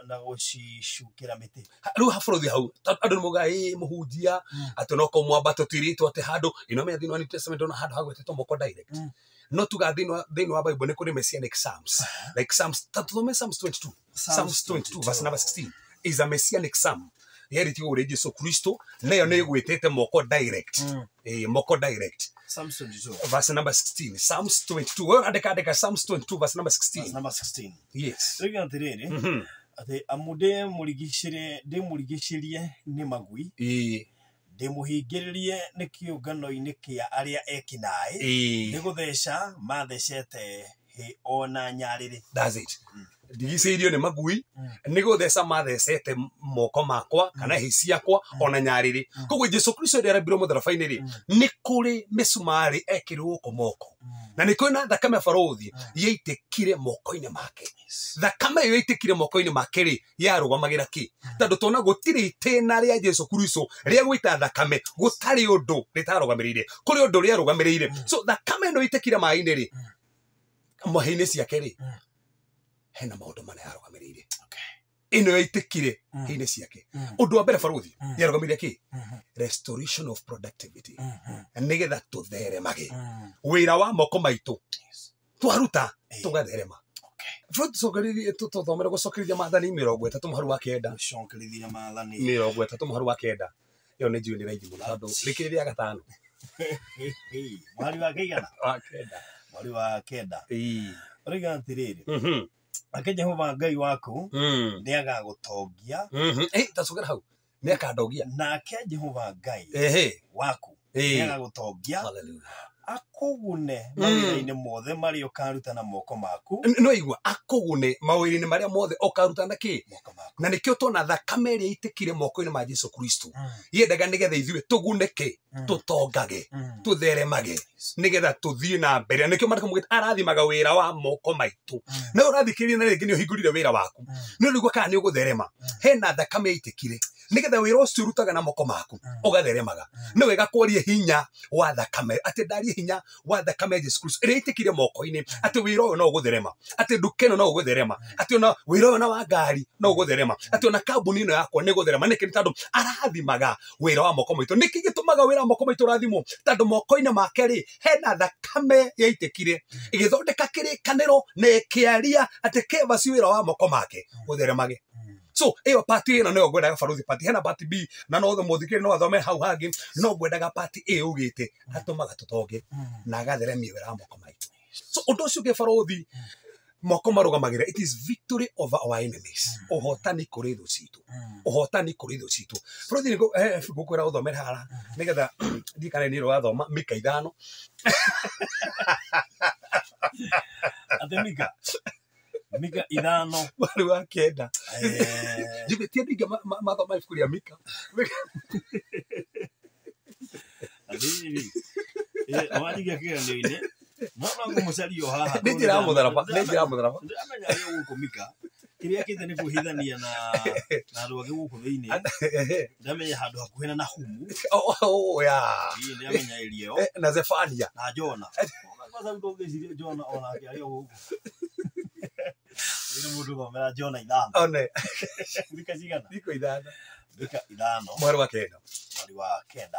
na gucicukira miti riu haborothi hau andu nimuga muhunjia atonoko mwambato twirito ati handu me thini wa New Testament ona handu hagwetetwo moko direct no tuga thini wa Bible ni kuri messianic psalms like Psalms 22 Psalms 22 verse number 16 is a messianic psalm yeriti uri Jesu Kristo nayo ni gwetete moko direct moko direct Psalms 22 verse number 16 Psalms 22 wewe andika Psalms 22 verse number 16 verse number 16 yes riga ntiriri ati amude murigishirie ni magui ndimuhingiririe ni kiungano-ini kia aria ekinae ndigutheca mathecete ona nyariri. That's it. Ndigicĩirio nĩ magui nĩ gũtheca mathecete moko makwa kana hĩ ciakwa ona nyarĩrĩ. Koguo Jesu Kristo rĩrĩa arambirwo mũtharaba-inĩ rĩ nĩ kũrĩ mĩcumarĩ ekĩrĩrwo gũkũ moko na nĩ kũrĩ na thakame barothi yaitĩkire moko-inĩ make. Thakame ĩyo yaitĩkire moko-inĩ make rĩ yarũgamagĩra kĩ? Tondũ tona gũtirĩ itĩna rĩa Jesu Kristo rĩa gũita thakame gũtarĩ ũndũ rĩtarũgamĩrĩire, kũrĩ ũndũ rĩarũgamĩrĩire. So thakame ĩno yaitĩkire maĩ-inĩ rĩ mahĩ-inĩ ciake rĩ hena maũndũ mana yarũgamĩrĩire. Ĩno yaitĩkire hĩ-inĩ ciake. Ũndũ wa mbere barothi yarũgamĩrĩire kĩ? Restoration of productivity. Nĩgetha tũtheremage wĩra wa moko maitũ twaruta tũgatherema. Tũthomere gũcokerithia Maathani 30 mũhari wa 9. Gũcokerithia Maathani 30 mũhari wa 9. Ĩyo nĩ njũĩ nĩ raithi mũno tondũ rĩkĩrĩria gatano. Mũhari wa kĩigana? Wa 9. Mũhari wa 9. Oiga atĩrĩrĩ ake Jehova Ngai waku nĩ agagũtongia. Tacũkĩra hau nĩ akandongia. Nake Jehova Ngai waku nĩ agagũtongia akũgune mawĩra-inĩ mothe marĩa ũkaruta na moko maku. No igua akũgune mawĩra-inĩ marĩa mothe ũkaruta na kĩ? Na nĩkĩo tona thakame ĩrĩa yaitĩkire moko-inĩ ma Jesu Kristo yendaga nĩgetha ithuĩ tũgunĩke tũtongage tũtheremage nĩgetha tũthiĩ na mbere. Nĩkĩo Maandĩko maugĩte arathimaga wĩra wa moko maitũ. Na ũrathikĩrĩria na rĩngĩ nĩ ũhingũrire wĩra waku nĩ ũrigua kana nĩ ũgũtherema. Hena thakame yaitĩkire nĩgetha wĩra ũcio ũrutaga na moko maku ũgatheremaga. Nĩ wega kwaria hinya wa thakame atĩ ndarie hinya wa thakame ya Jesu Kristo ĩrĩa yaitĩkire moko-inĩ atĩ wĩra ũyũ no ũgũtherema, atĩ nduka ĩno no ũgũtherema, atĩ ona wĩra ũyũ na wa ngari no ũgũtherema, atĩ ona kambuni ĩno yakwa nĩ ũgũtherema. Nĩkĩ? Nĩ tondũ arathimaga wĩra wa moko maitũ. Nĩkĩ gĩtũmaga wĩra wa moko maitũ ũrathimwo? Tondũ moko-inĩ make rĩ hena thakame yaitĩkire ĩgĩthondeka kĩrĩkanĩro na ĩkĩaria atĩ Cephas wĩra wa moko make ũtheremage. So ĩyo pati ĩno nĩyo ngwendaga barothi pati. Hena pati B na no mũthikĩrĩria no athome hau hangĩ no ngwendaga pati A ugĩte atũmaga tũtonge na agatheremia wĩra wa moko maitũ. So ũndũ ũcio ũngĩ barothi moko marũgamagĩra. It is victory over our enemies. Ũhotani kũrĩ thũ citũ. Ũhotani kũrĩ thũ citũ. Barothi ngũkwĩra ũthomere haha nĩgetha ndikane nĩ ũrathoma Mika 5. Ate Mika 5 mũhari wa 9. Njiguĩtie andũ aingĩ mathoma ibuku rĩa Mika. Warigia kĩgeranio-inĩ no ngũmũcaria haha. Nĩ njĩra ya mũtharaba. Ndĩramenya rĩo gũkũ Mika kĩrĩa kĩte nĩ kũhithania na andũ angĩ gũkũ thĩinĩ. Ndamenya handũ hakuhĩ na Nahumu. Ndamenya ĩrĩa ĩyo na Zephania na Jona. Kwanza ndũngĩciria Jona ona akĩaria gũkũ. Nĩ mũndũ thomera Jona 5. One. Mika cigana? Thikũ 5. Mika 5. Mweri wa 9. Mweri wa 9.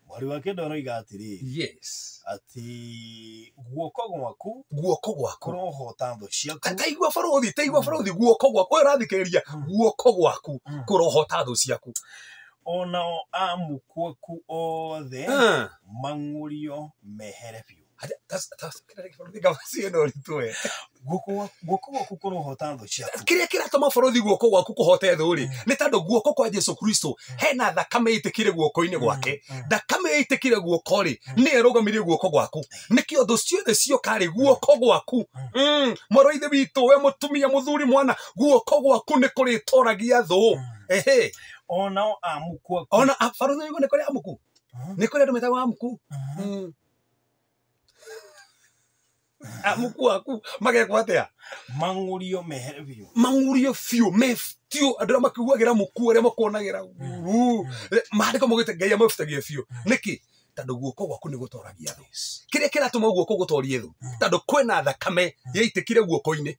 Mweri wa 9 ũroiga atĩrĩ. Yes. Atĩ guoko gwaku kũrohota thũ ciaku. Taigua barothi guoko gwaku. Ũyũ ũrathikĩrĩria guoko gwaku kũrohota thũ ciaku. Onao amuku aku othe mang'ũrio mehere biũ. Guoko gwaku kũrohota thũ ciaku. Kĩrĩa kĩratũma barothi guoko gwaku kũhote thũ rĩ nĩ tondũ guoko kwa Jesu Kristo hena thakame yaitĩkire guoko-inĩ gwake. Thakame yaitĩkire guoko rĩ nĩ ĩrũgamirie guoko gwaku. Nĩkĩo thũ ciothe cioka rĩ guoko gwaku. Mũrũithi witũ we mũtumia mũthuri mwana guoko gwaku nĩ kũrĩtoragia thũ. Onao amuku aku. Ona barothi nĩ kũrĩ amuku. Nĩ kũrĩ andũ metagwo amuku. Amuku aku magekwo atĩa? Mang'ũrio mehere biũ. Mang'ũrio biũ tio andũ arĩa makĩguagĩra mũku arĩa makuonagĩra. Maandĩko maugĩte Ngai amabutagia biũ. Nĩkĩ? Tondũ guoko gwaku nĩ gũtoragia thũ. Kĩrĩa kĩratũma guoko gũtorie thũ? Tondũ kwĩna thakame yaitĩkire guoko-inĩ.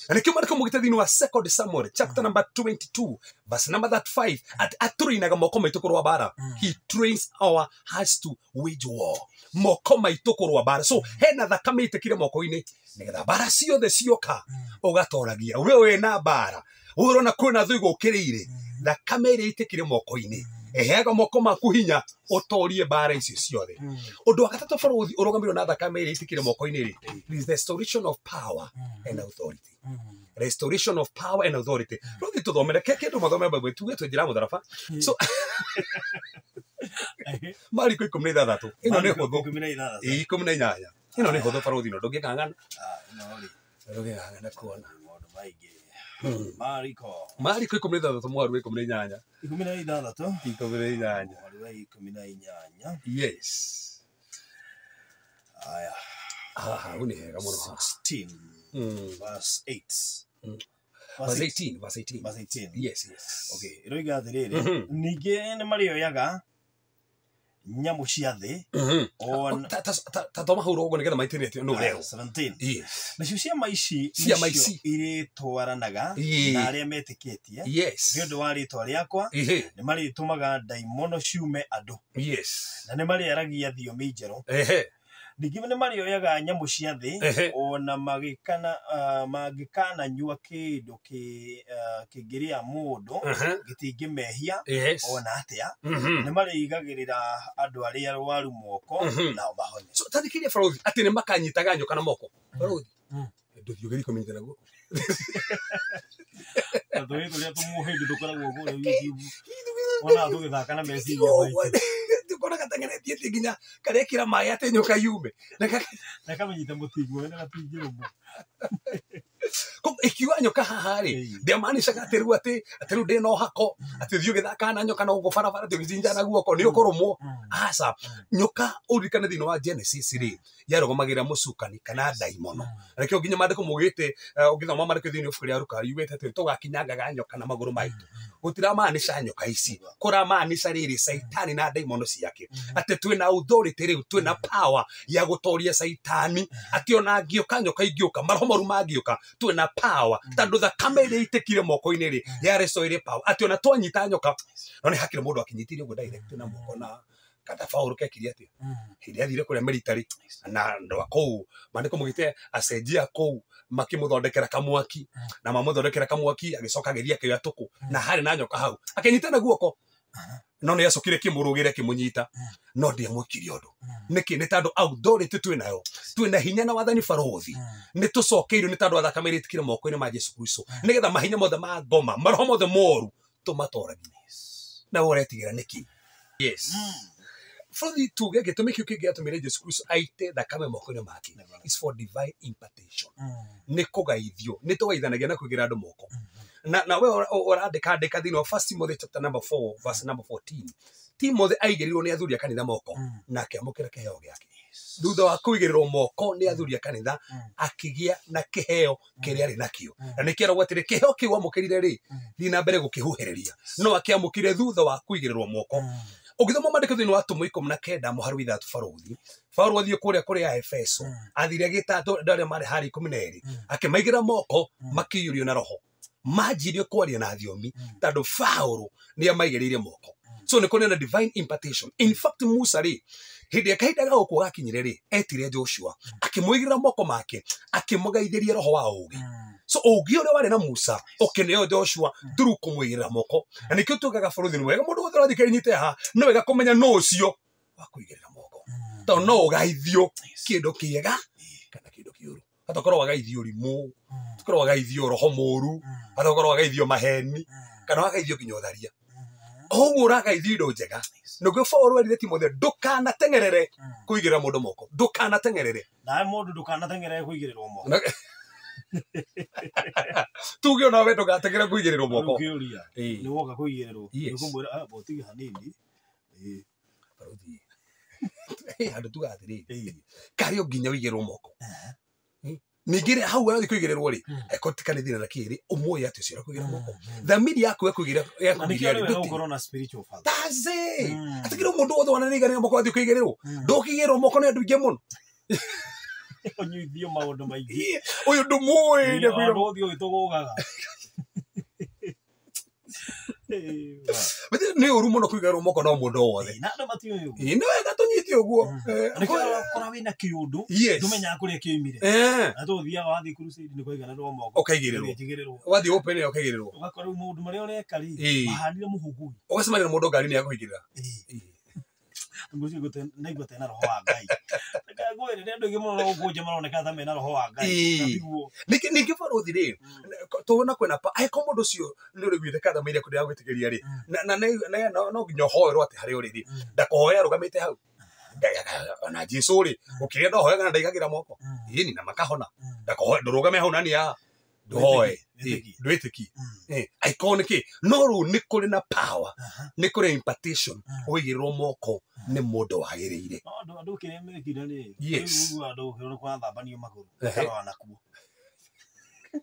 And kio mariko mugite thini wa 2 Samuel chapter number 22 verse number 35 at aturinaga moko maitu kurwa bara. He trains our hearts to wage war. Moko maitu kurwa bara. So hena thakame itekire moko-ini nigetha bara ciothe cioka ugatoragia wewe na bara urona kwina thu igukirire thakame iri itekire moko-ini eheaga moko maku hinya utorie bara ici ciothe. Undu wa gatatu bũrũri ũrũgamĩrĩirwo na thakame ĩrĩa itikire moko-inĩ rĩ, is the restoration of power and authority. Restoration of power and authority. Rũthi tũthomere kĩndũ mathome Bible tuge twĩnjĩra mũtharaba. So Mariko 16 ĩno nĩ hũthũ 18 ĩno nĩ hũthũ bũrũri no ndũngĩkang'ana ndũngĩkang'ana kuona maũndũ maingĩ. Mariko 16 mwaru 18 18. Yes. Aya. Uni hega muno. 16 verse 8. Verse 18. Yes. Okay, iroiga athiriri ningi ni marioyaga nyamu cia thi on tatoma hau rogo nigetha maitirete no rero 17. Yes. Na ciama ici iri twaranaga na aria metikitie. Yes. Ni undu wa ritwa riakwa ni maritumaga daimono ciume andu. Yes. Na ni mariaragia thiomi njeru. Ningi ni marioyaga nyamu cia thi ona magikana nyua kindu kingiria mundu gitingimehia ona atia ni marigagirira andu aria arwaru moko na mahonye. So tandikire bũrũri ati ni makanyitaga nyoka na moko bũrũri nduthio geri komite naguo ndo ito ria tumuhindi dukoragwo kure YouTube ona tugithaka na meciria maitũ ndikona gatengenetie nginya karekira maĩ ate nyoka yume na kamenyita mutingo na gatingĩrwo ko ikiwa nyoka haha ri ndiamaanishaga ati riu ati ndi no hako ati thiu githaka na nyoka no gubarabara thiu na guoko ni ukurumwo. Aca nyoka urikane thini wa Genesis ri yarogomagira mucukani kana daimono rekio nginya mandiko mugite ugithoma mandiko thini ubuku ria Luka yugite ati tugakinyangaga nyoka na maguru maitu gutiramaanisha nyoka ici kuramaanisha riri saitani na daimono ciake ati twina authority riu twina power ya gutoria saitani ati ona ngioka nyoka ingioka maromoru mangioka twina power tandu thakame ĩrĩa itekire moko-inĩ ri ya restore power ati ona twanyita nyoka no ni hakire mundu akinyitire ugo direct na moko na kata faulu kekiri ati hindi athire kuria military na ndo akou mandiko mugite acenjia kou makimuthondekera kamwaki na mamuthondekera kamwaki agicoka geria kĩoya tuku na hari na nyoka hau akinyita na guoko no ni acokire kimurugire kimunyita no ndiamwikire undu niki ni tandu authority twina hinya na wathani barothi ni tucokeirwo ni tandu athakame itikire moko-ini ma Jesu Kristo nigetha mahinya mothe ma ngoma maroho mothe moru tumatoragie na uretigira niki. Yes. Frothi tuge gitumi kiu kingi atumire Jesu Kristo aite thakame moko-ini make is for divine impartation. Ni kugaithio ni tugaithanagia na kuigira andu moko na we urandika thini wa 1 Timothy chapter number 4 verse number 14. Timothy aigirirwo ni athuri a kanitha moko na akiamukira kiheo giake thutha wa kuigirirwo moko ni athuri a kanitha akigia na kiheo kiria ari nakio na nikiragwo atiri kiheo kiu amukirire ri thina mbere gukihuhiriria no akiamukire thutha wa kuigirirwo moko. Ugithoma mandiko thini wa Atumo 19 muharu ithatu baruthi Paulo athie kuria kuria Efeso athire gitatu ndare mari hari 12 akimaigira moko makiyurio na roho majirio kwaria na thiomi tandu Paulo ni amaigereire moko. So ni kone divine impartation. In fact Musa ri hindi akahidaga gukwa gakinyire ri etire Joshua akimwigira moko make akimugaithiria roho wa ugi. So ugi uri wari na Musa okeneo Joshua through kumwigira moko na nikio tugaga bũrũri ni wega mundu wothe rathikari nyite ha no wega kumenya no ucio wa kuigirira moko to no ugaithio kindu kiega kana kindu kiuru atakorwo wagaithio rimu atakorwo wagaithio roho moru atakorwo wagaithio maheni kana wagaithio kinyotharia oguo uragaithio indo njega niguo Paulo erire Timothy ndukanatengerere kuigirira mundu moko ndukanatengerere na mundu ndukanatengerere kuigirirwo moko tuge ona we ndugatengerere kuigirirwo moko ni woka kuigirirwo nikumwira botige hanini baruthi andu tugathiri kario nginya wigirirwo moko nigire hau arathi kuigirirwo ri ekotikane thina na kiri umwe ati ucio kuigira moko thamiri yaku ekuigira ri ukorona spiritual father taze atikiro mundu wothe wana nigarira moko athi kuigirirwo ndukigirwo moko ni andu ingi muno Onyithio maundu maingi. Uyu ndumuwi Ndio ndo thio itogogaga. But ni uru muno kuigarwo moko no mundu wothe. Na ndo matio yo. Ni wega tunyiti uguo. Kora wina kiundu ndumenya kuria kiumire. Na tu thia wathi crusade ni kuigana ndo moko. Ukaigirirwo. Wathi open ukaigirirwo. Ugakora mundu maria ureka ri mahandire muhugui. Ugacemanira mundu ngari ni akuigirira. Nguzi gote naigua tena roho wa Ngai. Ngwere ndio ngimuno no kunje maroneka ta mena roho wa Ngai. Niki baruthi ri tuona kwena pa ai ko mundu cio ni uri gwite katha meire kuria gwitigeria ri na no nginya hoerwo ati hari uri ri ndakohoya rugamite hau na Jesu ri ukiria ndo hoya kana ndaigagira moko ini na makahona ndakohoya ndurugame hau nani ya ndoe ndwitiki iconic no ru ni kuri na power ni kuri impartation wigirwo moko ni mundu wagiriire andu kireme kidani andu hero kwa thabanio maguru kana nakuo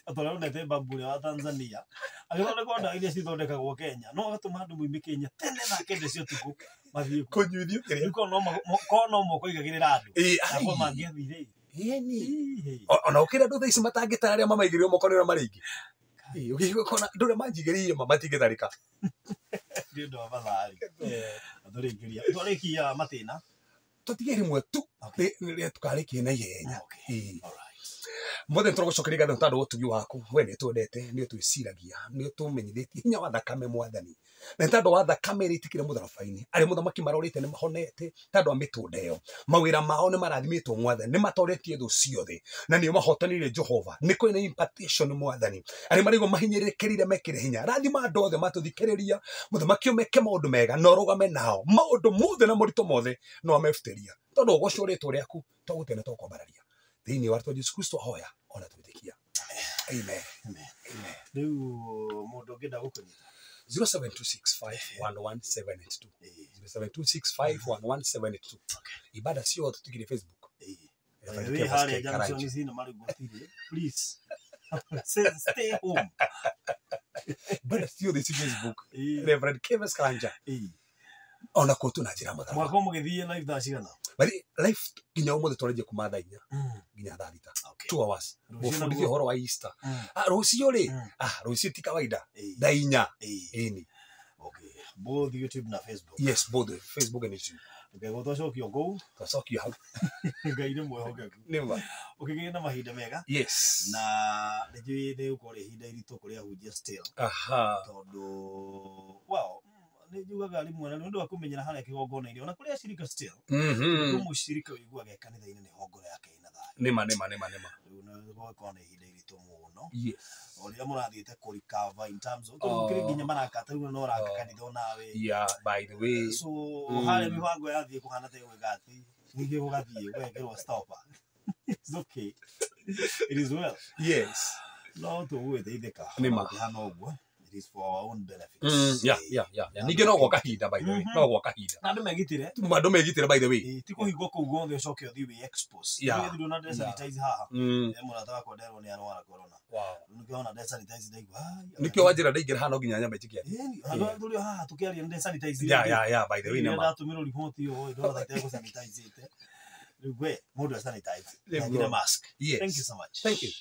atora unete bambure wa Tanzania agithonde kwa nda iria cithondekagwo Kenya no gatuma andu muimi Kenya tene na kende cio tuku mathie kunyuithio kiria ko no moko igagirira andu na mangiathire ona ukira ndu thaici matangitara aria mamaigirirwo moko nira maringi ukikona ndure manjigirire matingitharika ndio abathari athorikiria twarikia matina tutige rimwe tu ni tukarikie na ihenya mothe tũragũcokeria ngatho tondũ ũtugi waku we nĩ twendete nĩ twĩciragia nĩ tũmenyithĩtie hinya wa thakame mwathani na tondũ wa thakame ĩrĩtikire mũtharaba-inĩ arĩ mũthamaki marorĩte nĩ mahonete tondũ wa mĩtũnda ĩyo mawĩra mao nĩ marathimĩtwo mwathani nĩ matoretie thũ ciothe na nĩo mahotanĩire Jehova nĩ kũrĩ na impartation mwathani arĩ marĩgwo mahinyĩrĩkĩrire mekĩre hinya rathima andũ othe matũthikĩrĩria mũthamaki ũmeke maũndũ mega na ũrũgame nao maũndũ mothe na moritũ mothe no amebutĩria tondũ ũgũcio rĩtwa rĩaku tũgũtene tũkwambararia thĩinĩ wa rĩtwa Jesu Kristo hoya ona twĩtĩkia amen rĩu mũndũ ũngĩenda gũkũnyita 0726511782 0726511782 ibada ciothe tũtigire Facebook harĩa Johnson cina marigotire please stay home ibada ciothe ci Facebook Reverend Cephas Karanja ona ko tu na njira muthara mwako mugithie live thaa cigana bali live nginya umuthi twareje kuma thaa 4 nginya thaa 6 2 hours gufundithia horo wa Easter rucio ri rucio ti kawaida thaa 4 ini okay both YouTube na Facebook yes both Facebook and YouTube okay gotocokio go tocokio hau ngai ni mwehokeku nima ukigĩa na mahinda mega yes na nĩ ukore ihinda iritũ kuria hujia still tondu wow nĩ njugaga rimwe na nĩ ũndũ wa kũmenyera harĩa kĩgongona-inĩ ona kũrĩa cirika still mũcirika ũiguaga kanitha-inĩ nĩ hongore yake ina thayũ nima rĩu nĩ gũkorwo nĩ ihinda iritũ mũno ũrĩa mũrathiĩte kũrecover in terms of tondũ nginya marakata rĩu no raka kanitha onawe by the way so harĩa mĩbango yathiĩ kũhana ta gũgathiĩ ningĩ gũgathiĩ gwekĩrwo stopper it's okay it is well yes no tũgũgĩteithĩka hana ũguo it is for our own benefits ninge no gwa kahinda by the way no gwa kahinda andũ megitire by the way ti kũhingwo kũu guothe ũcoke ũthiĩ wĩ expose nĩ ndona desanitize haha mũrata wakwa nderwo nĩ arwara corona nĩkĩona desanitize ndaigua nĩkĩo wanjĩra ndaingĩra haha no nginya nyambe njikia andũ tũrĩ haha tũkĩaria nĩ desanitize by the way nama ndatũmĩrwo report yo ndona ta gũsanitize rĩu we mũndũ asanitize na mask thank you so much thank you